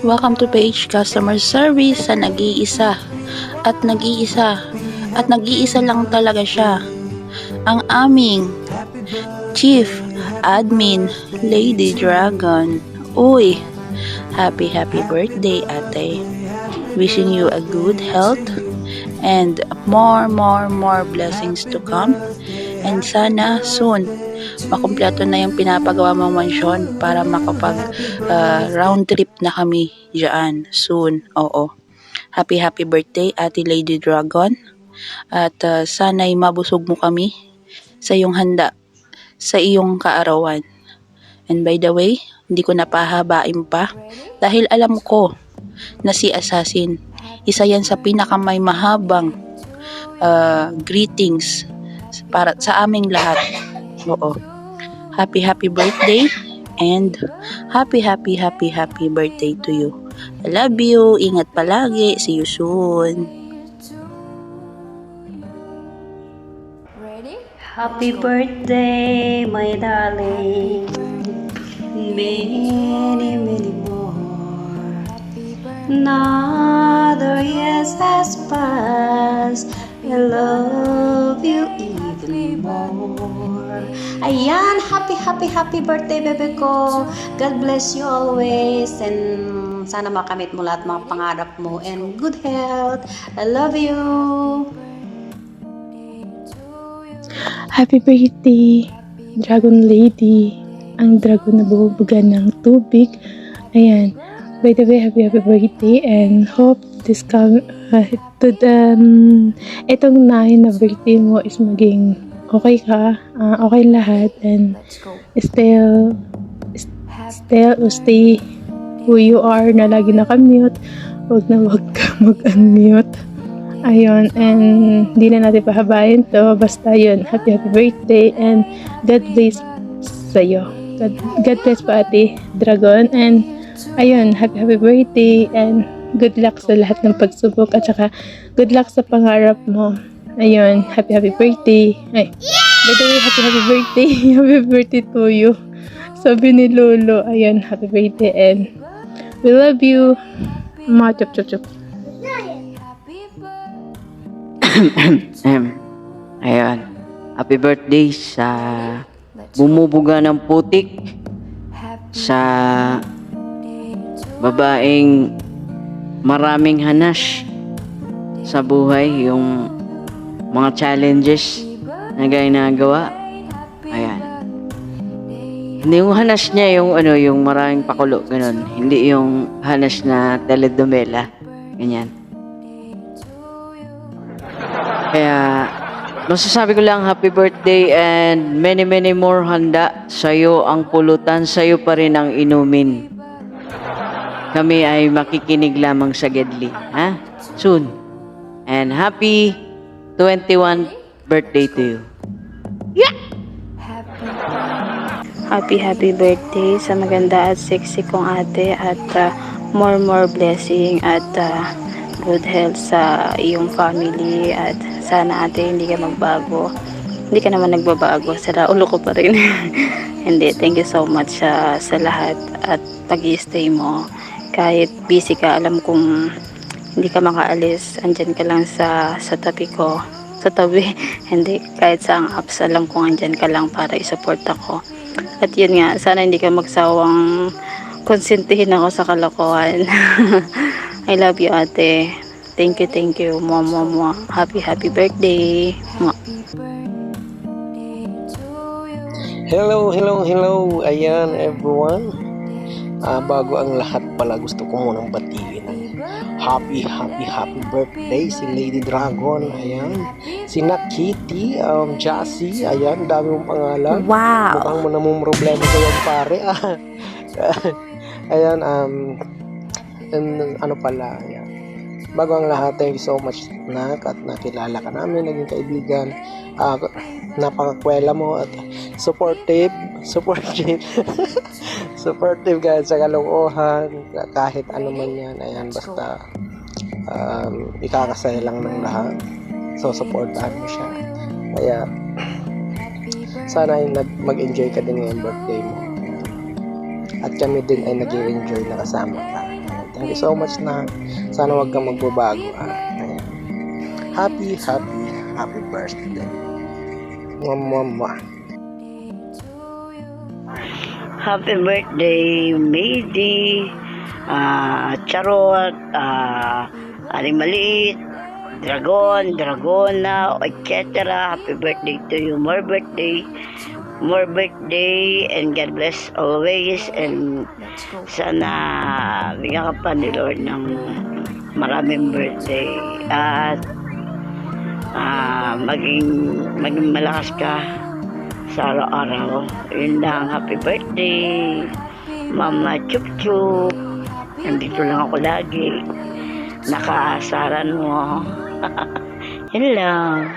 Welcome to Page Customer Service sa nag-iisa. At nag-iisa. At nag-iisa lang talaga siya. Ang aming Chief Admin, Lady Dragon. Uy, happy birthday ate. Wishing you a good health and more blessings to come. And sana soon makumpleto na yung pinapagawa mong mansyon para makapag round trip na kami dyan soon. Oo. Happy birthday Ate Lady Dragon. At sana'y mabusog mo kami sa iyong handa sa iyong kaarawan. And by the way, hindi ko napahabain pa dahil alam ko na si Assassin, isa yan sa pinakamay mahabang greetings para sa aming lahat. Oo. Happy birthday and happy birthday to you. I love you. Ingat palagi. See you soon. Happy birthday, my darling. Many more. Another years has passed. I love you even more. Ayan, happy birthday, bebe ko. God bless you always. And sana makamit mo lahat mga pangarap mo. And good health. I love you. Happy birthday, Dragon Lady, ang dragon na bubugan ng tubig. Ayan, by the way, happy birthday and hope this itong 9 na birthday mo is maging okay ka, okay lahat, and stay who you are na lagi nakamute, wag ka mag-unmute. Ayun, and hindi na natin pahabayin to. Basta yun, happy birthday and God bless sa'yo. God bless po Ate Dragon. And ayun, happy birthday and good luck sa lahat ng pagsubok at saka good luck sa pangarap mo. Ayun, happy birthday. Ay, by the way, happy birthday. Happy birthday to you. Sabi ni Lolo, ayun, happy birthday and we love you. Chup. Ayan. Happy birthday sa bumubuga ng putik, sa babaeng maraming hanas sa buhay, yung mga challenges na ginagawa. Ayan. Hindi yung hanas niya yung maraming pakulo, ganun. Hindi yung hanas na telenovela, ganyan. Kaya masasabi ko lang happy birthday and many more handa. Sa'yo ang pulutan, sa'yo pa rin ang inumin. Kami ay makikinig lamang sa Gedli. Ha? Soon. And happy 21 birthday to you. Yeah! Happy birthday sa maganda at sexy kong ate at more blessing at good health sa iyong family at sana ate hindi ka magbago. Hindi ka naman nagbabago. Sa ulo ko pa rin. Hindi. Thank you so much sa lahat at pag-i-stay mo. Kahit busy ka, alam kong hindi ka makaalis. Andyan ka lang sa tabi ko. Sa tabi. Hindi. Kahit sa ang apps, alam kong andyan ka lang para i-support ako. At yun nga, sana hindi ka magsawang konsentihin ako sa kalokohan. I love you ate. Thank you. Mwah. Happy birthday. Mwah. Hello. Ayan everyone. Bago ang lahat pala, gusto ko munang batiin ng happy birthday si Lady Dragon. Ayan. Si Nakiti, Jassy. Ayan, dami mong pangalan. Wow. Mukhang mo namang problema sa yung pare. Ayan, and ano pala, ayan. Bago ang lahat, thank you so much Nak at nakilala ka namin, naging kaibigan. Napakakwela mo at supportive supportive guys sa kalokohan, kahit ano man yan. Ayan, basta ikakasaya lang ng lahat, so supportahan mo siya. Kaya sana ay mag-enjoy ka din ngayong birthday mo at kami din ay nag-enjoy na kasama ka. Thank you so much na. Sana wag kang magbabago. Ayan. Happy birthday. Mama. Happy birthday, Mayday, Charot, Aling Maliit, Dragona, etc. Happy birthday to you. More birthday, and God bless always. And sana bigyan ka pa ni Lord ng maraming birthday. At maging malakas ka sa araw-araw. Yun lang. Happy birthday, Mama Chup Chup. Nandito lang ako lagi. Nakaasaran mo. Yun lang.